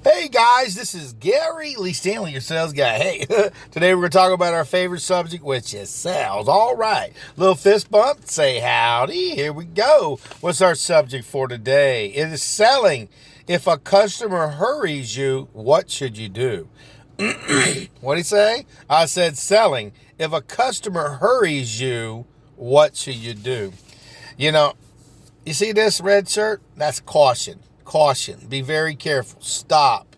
Hey guys, this is Gary Lee Stanley, your sales guy. Hey, today we're going to talk about our favorite subject, which is sales. All right, little fist bump, say howdy. Here we go. What's our subject for today? It is selling. If a customer hurries you, what should you do? What did he say? I said selling. If a customer hurries you, what should you do? You know, you see this red shirt? That's caution. Caution. Be very careful. Stop.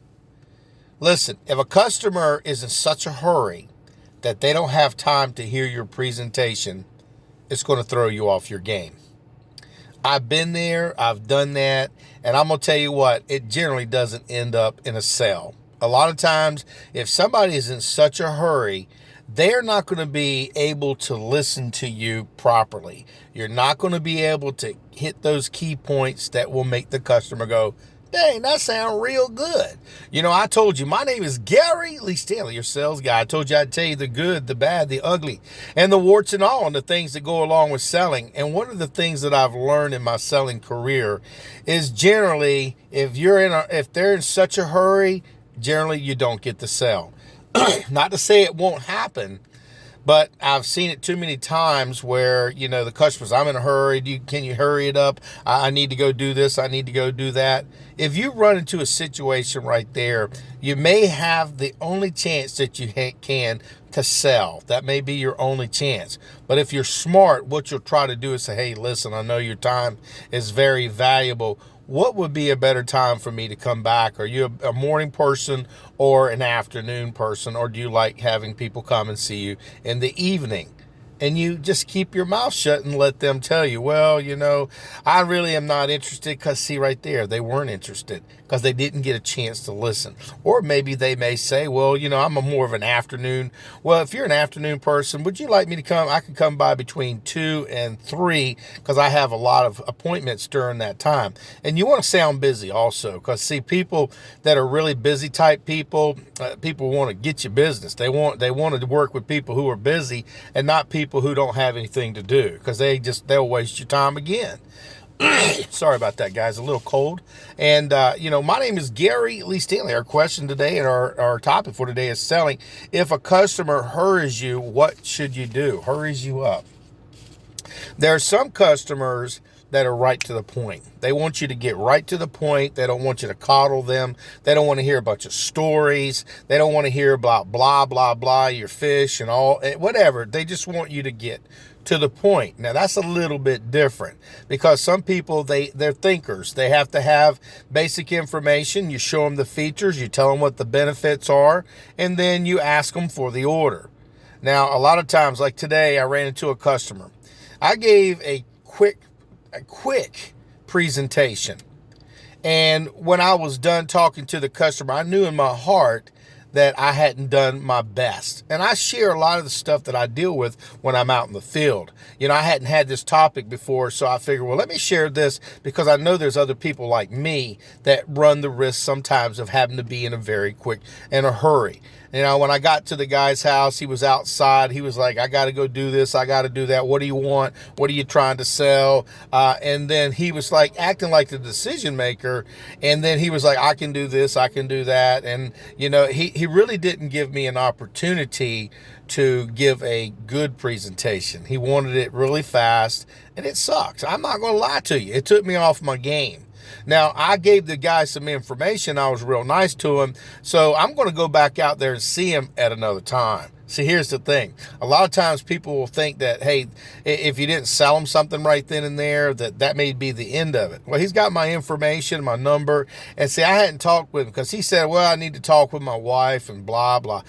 Listen, if a customer is in such a hurry that they don't have time to hear your presentation, it's going to throw you off your game. I've been there. I've done that. And I'm going to tell you what, it generally doesn't end up in a sale. A lot of times, if somebody is in such a hurry, they're not going to be able to listen to you properly. You're not going to be able to hit those key points that will make the customer go, dang, that sounds real good. You know, I told you, my name is Gary Lee Stanley, your sales guy. I told you I'd tell you the good, the bad, the ugly, and the warts and all, and the things that go along with selling. And one of the things that I've learned in my selling career is generally, if they're in such a hurry, generally you don't get the sale. Not to say it won't happen, but I've seen it too many times where, you know, the customers, I'm in a hurry. Can you hurry it up? I need to go do this. I need to go do that. If you run into a situation right there, you may have the only chance that you can to sell. That may be your only chance. But if you're smart, what you'll try to do is say, hey, listen, I know your time is very valuable. What would be a better time for me to come back? Are you a morning person or an afternoon person? Or do you like having people come and see you in the evening? And you just keep your mouth shut and let them tell you, well, you know, I really am not interested, because see right there, they weren't interested because they didn't get a chance to listen. Or maybe they may say, well, you know, I'm more of an afternoon. Well, if you're an afternoon person, would you like me to come? I can come by between 2 and 3 because I have a lot of appointments during that time. And you want to sound busy also, because see, people that are really busy type people, people want to get you business. They want to work with people who are busy and not people who don't have anything to do, because they'll waste your time again. Sorry about that, guys. A little cold. And, you know, my name is Gary Lee Stanley. Our question today and our topic for today is selling. If a customer hurries you, what should you do? Hurries you up. There are some customers that are right to the point. They want you to get right to the point. They don't want you to coddle them. They don't want to hear a bunch of stories. They don't want to hear about blah, blah, blah, your fish and all, whatever. They just want you to get to the point. Now, that's a little bit different, because some people, they're thinkers. They have to have basic information. You show them the features. You tell them what the benefits are, and then you ask them for the order. Now, a lot of times, like today, I ran into a customer. I gave a quick presentation. And when I was done talking to the customer, I knew in my heart that I hadn't done my best. And I share a lot of the stuff that I deal with when I'm out in the field. You know, I hadn't had this topic before, so I figured, well, let me share this, because I know there's other people like me that run the risk sometimes of having to be in a hurry. You know, when I got to the guy's house, he was outside. He was like, I got to go do this. I got to do that. What do you want? What are you trying to sell? And then he was like acting like the decision maker. And then he was like, I can do this. I can do that. And, you know, he really didn't give me an opportunity to give a good presentation. He wanted it really fast, and it sucked. I'm not going to lie to you. It took me off my game. Now, I gave the guy some information. I was real nice to him. So I'm going to go back out there and see him at another time. See, here's the thing. A lot of times people will think that, hey, if you didn't sell them something right then and there, that may be the end of it. Well, he's got my information, my number. And see, I hadn't talked with him because he said, well, I need to talk with my wife and blah, blah.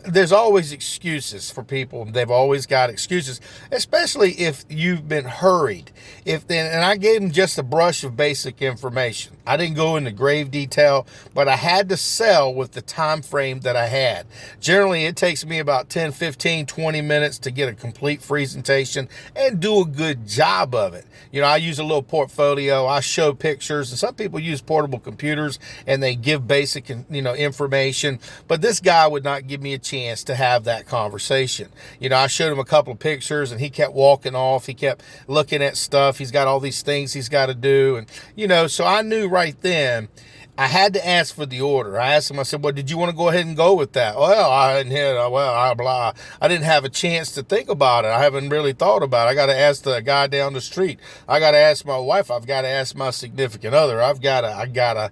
There's always excuses for people. They've always got excuses, especially if you've been hurried. And I gave him just a brush of basic information. I didn't go into grave detail, but I had to sell with the time frame that I had. Generally, it takes me about 10, 15, 20 minutes to get a complete presentation and do a good job of it. You know, I use a little portfolio. I show pictures, and some people use portable computers and they give basic, information. But this guy would not give me a chance to have that conversation. You know, I showed him a couple of pictures and he kept walking off. He kept looking at stuff. He's got all these things he's got to do. And, so I knew right then, I had to ask for the order. I asked him, I said, well, did you want to go ahead and go with that? Well, I didn't have a chance to think about it. I haven't really thought about it. I got to ask the guy down the street. I got to ask my wife. I've got to ask my significant other. I got a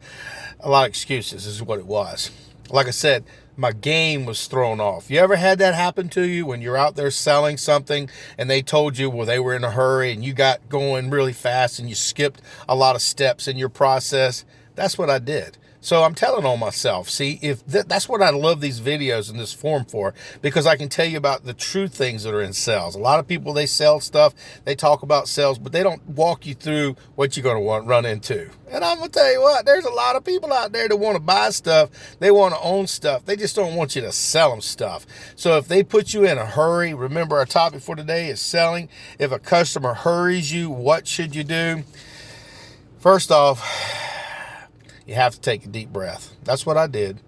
lot of excuses is what it was. Like I said, my game was thrown off. You ever had that happen to you when you're out there selling something and they told you, well, they were in a hurry and you got going really fast and you skipped a lot of steps in your process? That's what I did. So I'm telling on myself. See, if that's what I love these videos in this form for, because I can tell you about the true things that are in sales. A lot of people, they sell stuff, they talk about sales, but they don't walk you through what you're going to run into. And I'm going to tell you what, there's a lot of people out there that want to buy stuff. They want to own stuff. They just don't want you to sell them stuff. So if they put you in a hurry, remember our topic for today is selling. If a customer hurries you, what should you do? First off, you have to take a deep breath. That's what I did.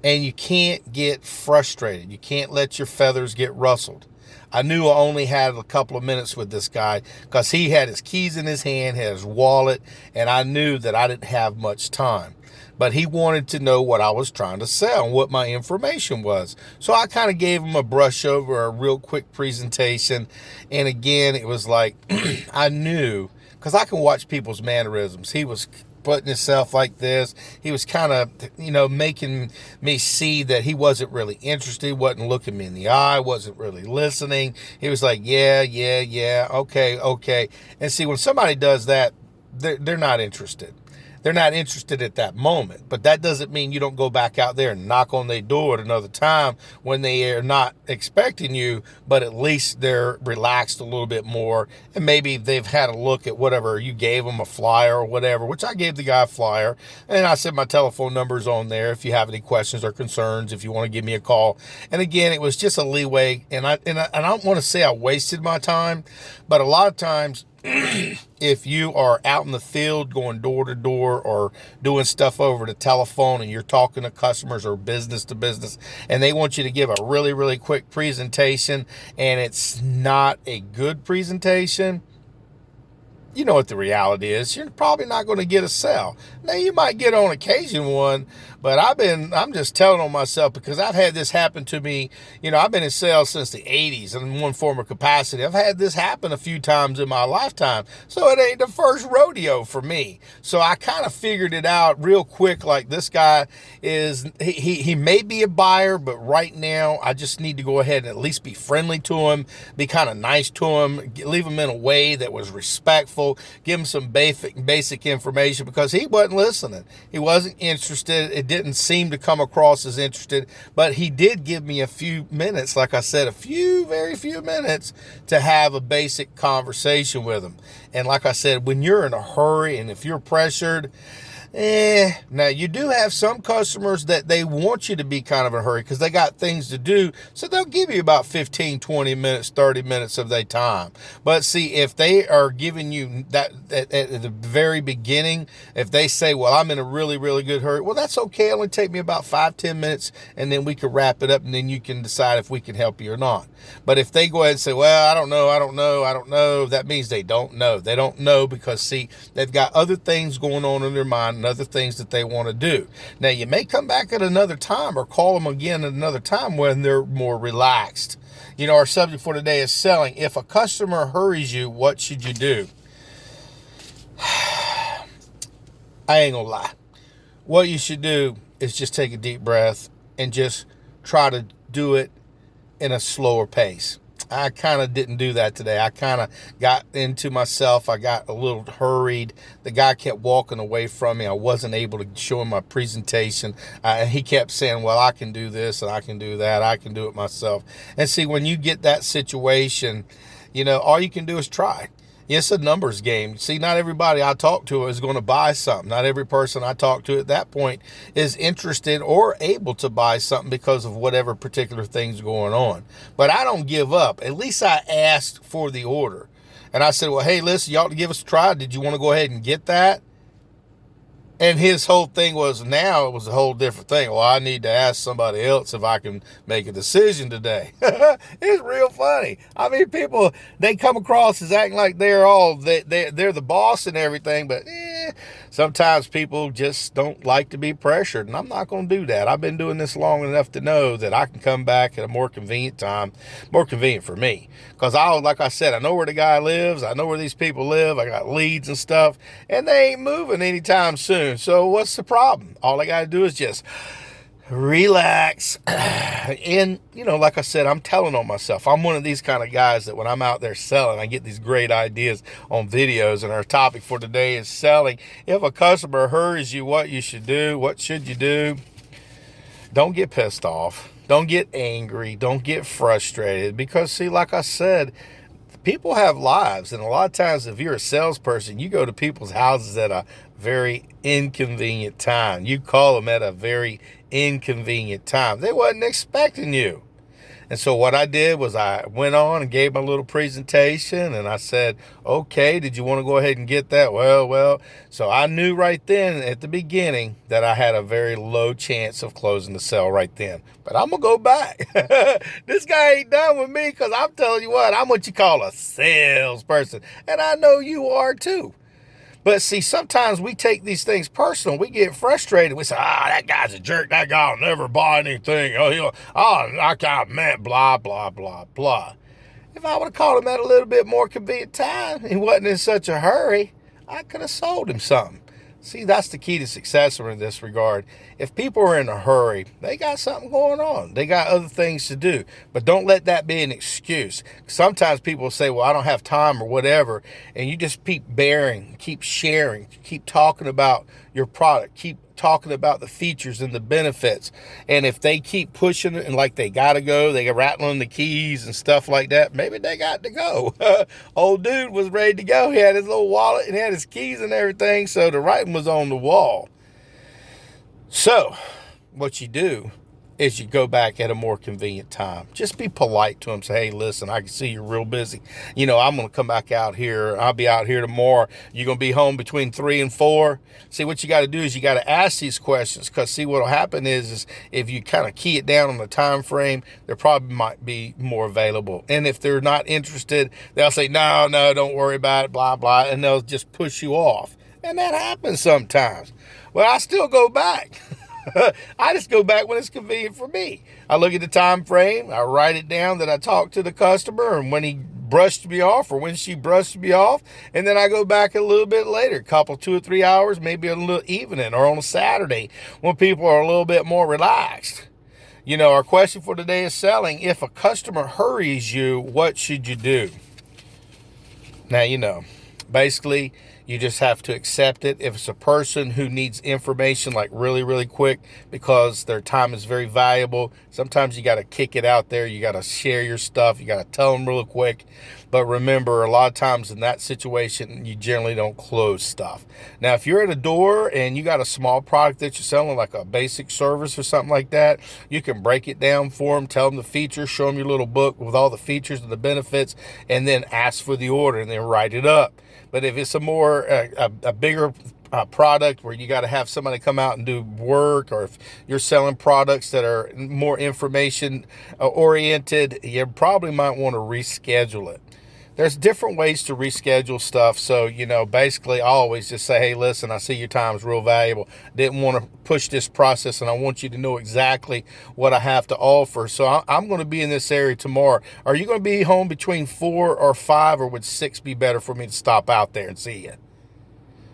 And you can't get frustrated. You can't let your feathers get rustled. I knew I only had a couple of minutes with this guy because he had his keys in his hand, had his wallet, and I knew that I didn't have much time. But he wanted to know what I was trying to sell and what my information was. So I kind of gave him a brush over, a real quick presentation. And again, it was like, I knew, because I can watch people's mannerisms. He was putting himself like this. He was kind of, making me see that he wasn't really interested, wasn't looking me in the eye, wasn't really listening. He was like, yeah, okay. And see, when somebody does that, they're not interested. They're not interested at that moment, but that doesn't mean you don't go back out there and knock on their door at another time when they are not expecting you, but at least they're relaxed a little bit more. And maybe they've had a look at whatever you gave them, a flyer or whatever, which I gave the guy a flyer. And I said my telephone number's on there if you have any questions or concerns, if you want to give me a call. And again, it was just a leeway. And I don't want to say I wasted my time, but a lot of times, if you are out in the field going door to door or doing stuff over the telephone and you're talking to customers or business to business and they want you to give a really, really quick presentation and it's not a good presentation, you know what the reality is. You're probably not going to get a sale. Now, you might get on occasion one, but I'm just telling on myself because I've had this happen to me. I've been in sales since the 80s in one form or capacity. I've had this happen a few times in my lifetime. So it ain't the first rodeo for me. So I kind of figured it out real quick. Like this guy he may be a buyer, but right now I just need to go ahead and at least be friendly to him, be kind of nice to him, leave him in a way that was respectful, give him some basic information because he wasn't listening. He wasn't interested. It didn't seem to come across as interested, but he did give me a few minutes, like I said, very few minutes to have a basic conversation with him. And like I said, when you're in a hurry and if you're pressured, now you do have some customers that they want you to be kind of in a hurry because they got things to do. So they'll give you about 15, 20 minutes, 30 minutes of their time. But see, if they are giving you that at the very beginning, if they say, well, I'm in a really, really good hurry, well, that's okay. It'll only take me about 5-10 minutes and then we can wrap it up and then you can decide if we can help you or not. But if they go ahead and say, well, I don't know, that means they don't know. They don't know because, see, they've got other things going on in their mind and other things that they want to do. Now, you may come back at another time or call them again at another time when they're more relaxed. Our subject for today is selling. If a customer hurries you, what should you do? I ain't gonna lie. What you should do is just take a deep breath and just try to do it in a slower pace. I kind of didn't do that today. I kind of got into myself. I got a little hurried. The guy kept walking away from me. I wasn't able to show him my presentation. He kept saying, well, I can do this and I can do that. I can do it myself. And see, when you get that situation, all you can do is try. It's a numbers game. See, not everybody I talk to is going to buy something. Not every person I talk to at that point is interested or able to buy something because of whatever particular thing's going on. But I don't give up. At least I asked for the order. And I said, well, hey, listen, you ought to give us a try. Did you want to go ahead and get that? And his whole thing was, now it was a whole different thing. Well, I need to ask somebody else if I can make a decision today. It's real funny. I mean, people, they come across as acting like they're the boss and everything, but sometimes people just don't like to be pressured, and I'm not going to do that. I've been doing this long enough to know that I can come back at a more convenient time, more convenient for me. Because like I said, I know where the guy lives. I know where these people live. I got leads and stuff, and they ain't moving anytime soon. So what's the problem? All I got to do is just relax. And, like I said, I'm telling on myself. I'm one of these kind of guys that when I'm out there selling, I get these great ideas on videos. And our topic for today is selling. If a customer hurries you, what you should do, what should you do? Don't get pissed off. Don't get angry. Don't get frustrated. Because, see, like I said, people have lives. And a lot of times, if you're a salesperson, you go to people's houses at a very inconvenient time. You call them at a very inconvenient time. They wasn't expecting you. And so what I did was I went on and gave my little presentation, and I said, okay, did you want to go ahead and get that? Well. So I knew right then at the beginning that I had a very low chance of closing the sale right then. But I'm going to go back. This guy ain't done with me, because I'm telling you what, I'm what you call a salesperson. And I know you are too. But see, sometimes we take these things personal. We get frustrated. We say, that guy's a jerk. That guy will never buy anything. I got mad, blah, blah, blah, blah. If I would have called him at a little bit more convenient time, he wasn't in such a hurry, I could have sold him something. See, that's the key to success in this regard. If people are in a hurry, they got something going on. They got other things to do. But don't let that be an excuse. Sometimes people say, well, I don't have time or whatever. And you just keep keep sharing, keep talking about your product, keep talking about the features and the benefits. And if they keep pushing it and like they got to go, they got rattling the keys and stuff like that, maybe they got to go. Old dude was ready to go. He had his little wallet and he had his keys and everything. So the writing was on the wall. So what you do is you go back at a more convenient time. Just be polite to them. Say, hey, listen, I can see you're real busy. I'm going to come back out here. I'll be out here tomorrow. You're going to be home between 3 and 4. See, what you got to do is you got to ask these questions, because see, what will happen is if you kind of key it down on the time frame, there probably might be more available. And if they're not interested, they'll say, no, don't worry about it, blah, blah, and they'll just push you off. And that happens sometimes. Well, I still go back. I just go back when it's convenient for me. I look at the time frame. I write it down that I talked to the customer and when he brushed me off or when she brushed me off. And then I go back a little bit later, 2 or 3 hours, maybe a little evening or on a Saturday when people are a little bit more relaxed. Our question for today is selling. If a customer hurries you, what should you do? Now, basically, you just have to accept it. If it's a person who needs information like really, really quick because their time is very valuable, sometimes you got to kick it out there. You got to share your stuff. You got to tell them real quick. But remember, a lot of times in that situation, you generally don't close stuff. Now, if you're at a door and you got a small product that you're selling, like a basic service or something like that, you can break it down for them, tell them the features, show them your little book with all the features and the benefits, and then ask for the order and then write it up. But if it's a bigger product where you got to have somebody come out and do work, or if you're selling products that are more information oriented, you probably might want to reschedule it. There's different ways to reschedule stuff. So, basically I always just say, hey, listen, I see your time is real valuable. Didn't want to push this process, and I want you to know exactly what I have to offer. So I'm going to be in this area tomorrow. Are you going to be home between 4 or 5, or would 6 be better for me to stop out there and see you?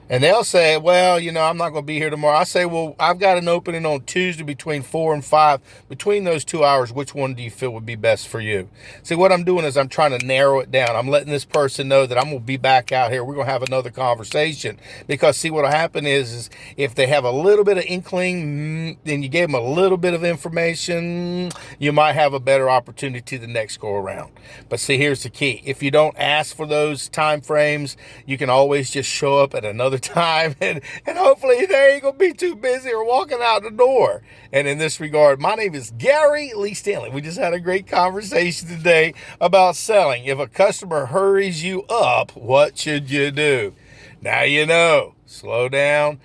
And they'll say, well, I'm not going to be here tomorrow. I say, well, I've got an opening on Tuesday between 4 and 5. Between those 2 hours, which one do you feel would be best for you? See, what I'm doing is I'm trying to narrow it down. I'm letting this person know that I'm going to be back out here. We're going to have another conversation. Because, see, what will happen is if they have a little bit of inkling, then you gave them a little bit of information, you might have a better opportunity the next go around. But see, here's the key. If you don't ask for those time frames, you can always just show up at another time, and hopefully they ain't gonna be too busy or walking out the door. And in this regard, my name is Gary Lee Stanley. We just had a great conversation today about selling. If a customer hurries you up, what should you do? Now slow down,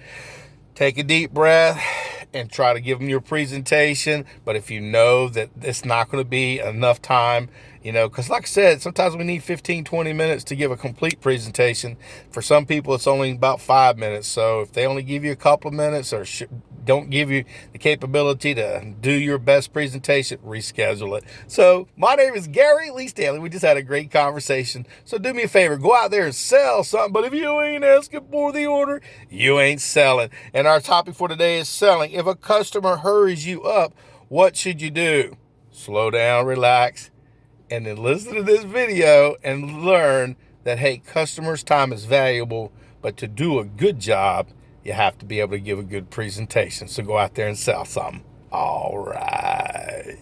take a deep breath, and try to give them your presentation. But if you know that it's not going to be enough time, because like I said, sometimes we need 15, 20 minutes to give a complete presentation. For some people, it's only about 5 minutes. So if they only give you a couple of minutes or don't give you the capability to do your best presentation, reschedule it. So my name is Gary Lee Stanley. We just had a great conversation. So do me a favor, go out there and sell something. But if you ain't asking for the order, you ain't selling. And our topic for today is selling. If a customer hurries you up, what should you do? Slow down, relax, and then listen to this video and learn that, hey, customers' time is valuable, but to do a good job, you have to be able to give a good presentation. So go out there and sell something. All right.